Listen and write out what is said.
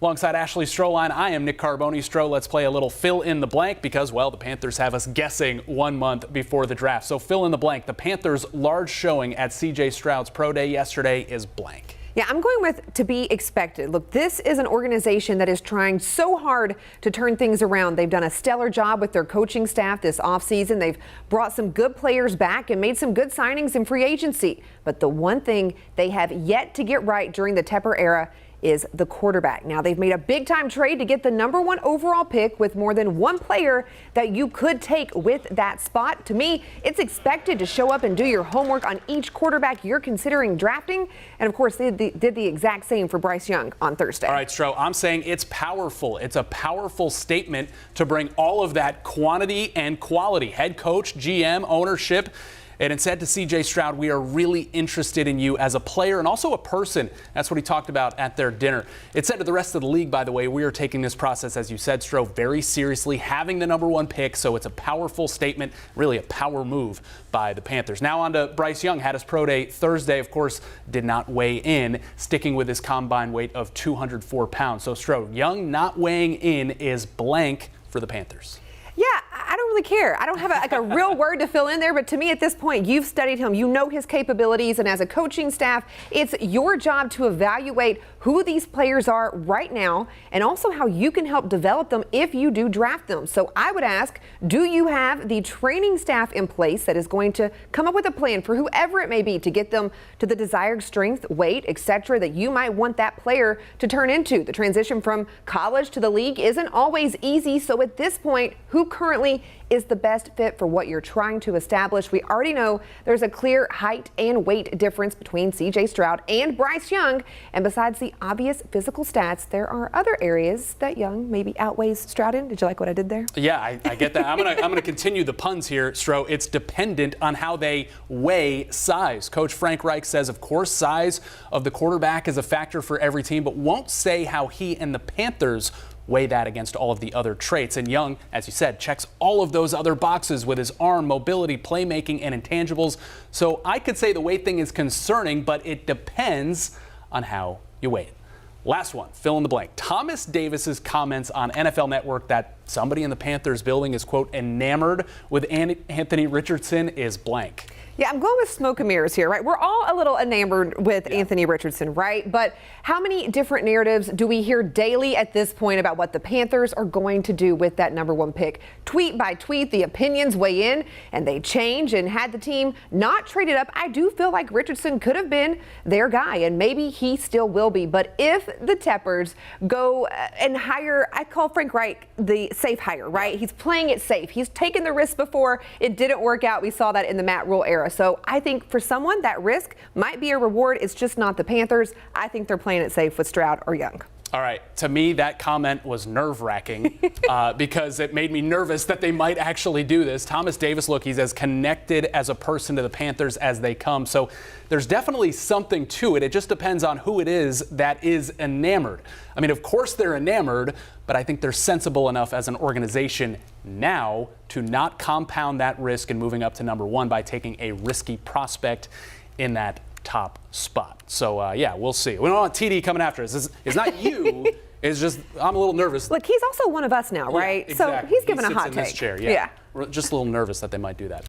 Alongside Ashley Stroline, I am Nick Carboni. Stro, let's play a little fill in the blank because, well, the Panthers have us guessing 1 month before the draft. So fill in the blank. The Panthers' large showing at C.J. Stroud's pro day yesterday is blank. Yeah, I'm going with to be expected. Look, this is an organization that is trying so hard to turn things around. They've done a stellar job with their coaching staff this offseason. They've brought some good players back and made some good signings in free agency. But the one thing they have yet to get right during the Tepper era is the quarterback. Now, they've made a big-time trade to get the #1 overall pick with more than one player that you could take with that spot. To me, it's expected to show up and do your homework on each quarterback you're considering drafting. And, of course, they did the exact same for Bryce Young on Thursday. All right, Stro, I'm saying it's powerful. It's a powerful statement to bring all of that quantity and quality. Head coach, GM, ownership. And it said to C.J. Stroud, we are really interested in you as a player and also a person. That's what he talked about at their dinner. It said to the rest of the league, by the way, we are taking this process, as you said, Stro, very seriously, having the #1 pick. So it's a powerful statement, really a power move by the Panthers. Now on to Bryce Young. Had his pro day Thursday, of course, did not weigh in, sticking with his combine weight of 204 pounds. So Stro, Young not weighing in is blank for the Panthers. Yeah, I don't really care. I don't have a real word to fill in there, but to me at this point, you've studied him, you know his capabilities, and as a coaching staff, it's your job to evaluate who these players are right now and also how you can help develop them if you do draft them. So I would ask, do you have the training staff in place that is going to come up with a plan for whoever it may be to get them to the desired strength, weight, etc., that you might want that player to turn into? The transition from college to the league isn't always easy, so at this point, who currently is the best fit for what you're trying to establish? We already know there's a clear height and weight difference between C.J. Stroud and Bryce Young. And besides the obvious physical stats, there are other areas that Young maybe outweighs Stroud in. Did you like what I did there? Yeah, I get that. I'm gonna continue the puns here, Stro. It's dependent on how they weigh size. Coach Frank Reich says, of course, size of the quarterback is a factor for every team, but won't say how he and the Panthers weigh that against all of the other traits. And Young, as you said, checks all of those other boxes with his arm, mobility, playmaking, and intangibles. So I could say the weight thing is concerning, but it depends on how you weigh it. Last one, fill in the blank. Thomas Davis's comments on NFL Network that somebody in the Panthers building is, quote, enamored with Anthony Richardson is blank. Yeah, I'm going with smoke and mirrors here, right? We're all a little enamored with Anthony Richardson, right? But how many different narratives do we hear daily at this point about what the Panthers are going to do with that #1 pick? Tweet by tweet, the opinions weigh in and they change. And had the team not traded up, I do feel like Richardson could have been their guy, and maybe he still will be. But if the Teppers go and hire, I call Frank Reich the safe hire, right? He's playing it safe. He's taken the risk before. It didn't work out. We saw that in the Matt Rule era. So I think for someone, that risk might be a reward. It's just not the Panthers. I think they're playing it safe with Stroud or Young. All right. To me, that comment was nerve-wracking because it made me nervous that they might actually do this. Thomas Davis, look, he's as connected as a person to the Panthers as they come. So there's definitely something to it. It just depends on who it is that is enamored. I mean, of course they're enamored, but I think they're sensible enough as an organization now to not compound that risk in moving up to #1 by taking a risky prospect in that top spot. So, yeah, we'll see. We don't want TD coming after us. It's not you. It's just I'm a little nervous. Look, he's also one of us now, right? Yeah, exactly. So he's given he a hot in take. This chair, yeah. We're just a little nervous that they might do that.